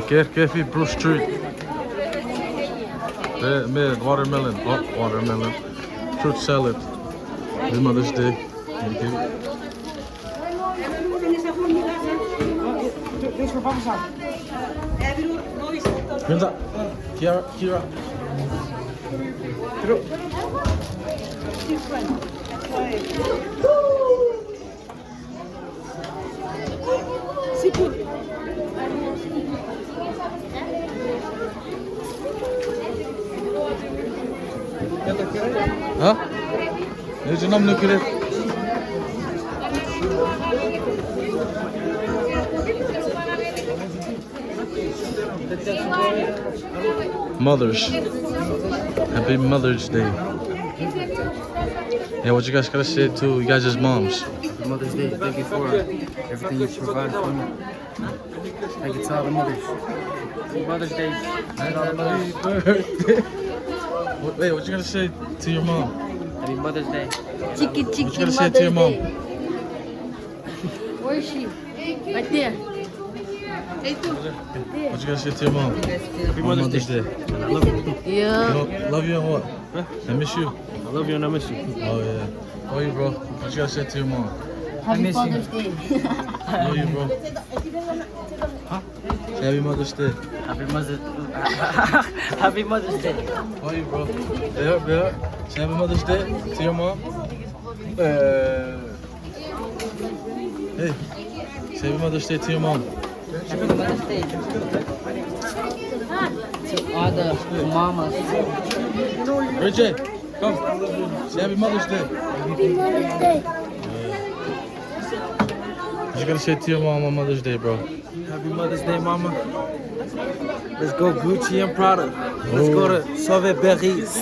كيف في بروش تريت med watermelon, watermelon, fruit salad. Happy Mother's Day. Thank you. Linda, Kira. Ha? Ne canım ne kere? Mothers. Happy Mother's Day. Yeah, what you guys gotta say to you guys as moms? Happy Mother's Day. Thank you for everything you provided for me. Thank you to all the mothers. Happy Mother's Day. Wait, what you gotta say to your mom? Happy Mother's Day. Chicky, What you gotta say to your mom? Where is she? Right there. What you gotta say to your mom? Happy Mother's Day. I love you. Yeah. Love you and what? Huh? I miss you. I love you and I miss you. Oh yeah. How are you, bro? What you gotta say to your mom? Happy Father's Day. Love you, bro. Huh? Say Happy Mother's Day. Happy Mother's Happy Mother's Day. How are you, bro? Bear. Say Happy Mother's Day to your mom. Hey. Say Happy Mother's Day to your mom. Happy Mother's Day. To all the mamas. Ray J, come. Say Happy Mother's Day. Happy Mother's Day. What you gotta say to your mom on Mother's Day, bro? Happy Mother's Day, Mama. Let's go Gucci and Prada. Let's go to Sauve Berries.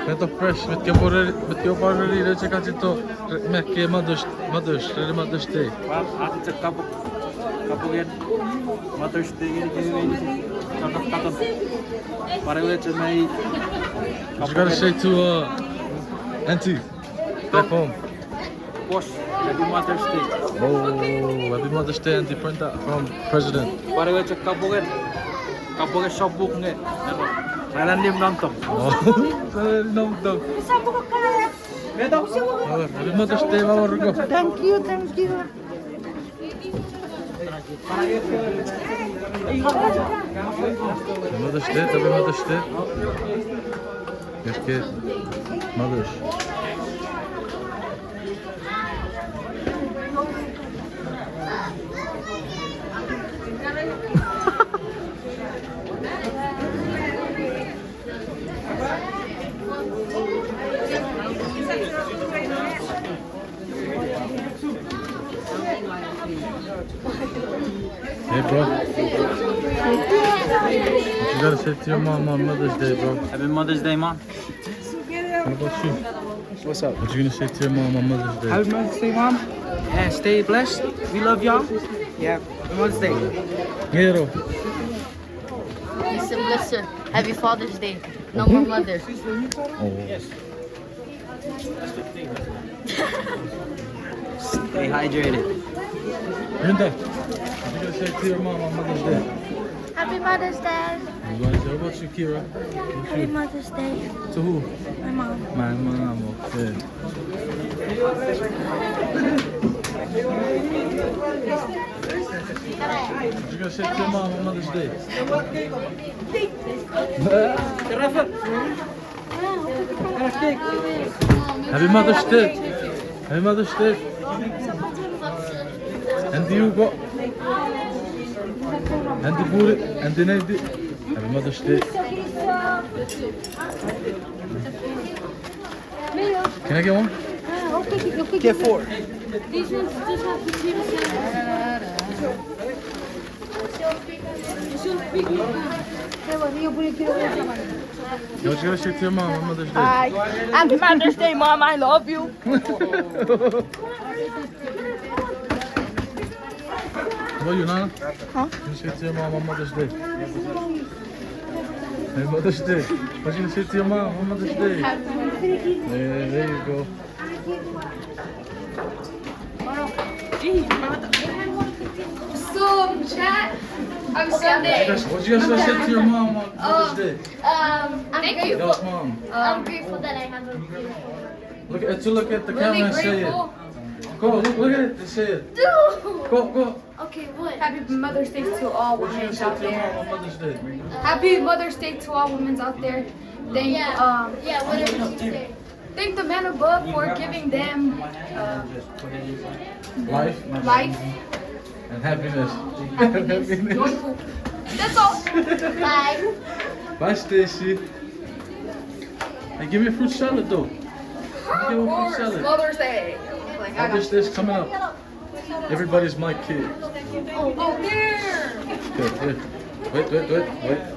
Beto fresh, vet que eu paro ali, eu chegar de to, me que Mother's Day. Ate check couple again. Mother's Day. Kakap. Para ulit sa may. What you gotta say to Auntie back home? Boss, Happy Mother's Day. Oh, Happy Mother's Day, Auntie Prenta from President. Para ulit sa kabugan. Kabugan sa book nga. Nalandim nonton. Oh, no. Happy Mother's Day, Mama Rugo. Thank you. Happy Mother's Day. Yes, kid. Mothers. Hey, bro. What you gotta say to your mom on Mother's Day, bro? Happy Mother's Day, Mom. What about you? What's up? What you gonna say to your mom on Mother's Day? Happy Mother's Day, Mom. And stay blessed. We love y'all. Yeah. Happy Mother's Day. Hero. Listen, listen. Happy Father's Day. No more mother. Oh. Stay hydrated. Linda, what you gonna say to your mom on Mother's Day? Happy Mother's Day. You gonna say, what about you, Kira? What's Happy you? Mother's Day. To who? My mom. My mom, okay. What you gonna say to your mom on Mother's Day? Happy Mother's Day. Happy Mother's Day. And you go. And the boer. And the night. Happy Mother's Day. Can I get one? Get four. These ones just have to keep Yo, what you gonna say to your mom on Mother's Day? Hi. Happy Mother's Day, Mom. I love you. What about you, Nana? Huh? What you say to your mom on Mother's Day? Hey, Mother's Day. What you gonna say to your mom on Mother's Day? Yeah, there you go. So, chat. I'm Sunday. What you guys say to your mom on Mother's Day? Thank you. Yo, mom. I'm grateful that I have a beautiful. Look at the camera Really and say it. grateful. Go, look at it and say it. Dude. Go. Okay, what? Happy Mother's Day to all What you women gonna say out to your there. mom on Mother's Day? Happy Mother's Day to all women out there. Thank Yeah, whatever you say. thank the man above for giving them Life life, and happiness. happiness, joyful. That's all. Bye. Bye, Stacy. Hey, give me a fruit salad though. Give me a fruit salad. Mother's Day. Like, I got Mother's Day's coming up. Everybody's my kid. oh, here. Good. Wait.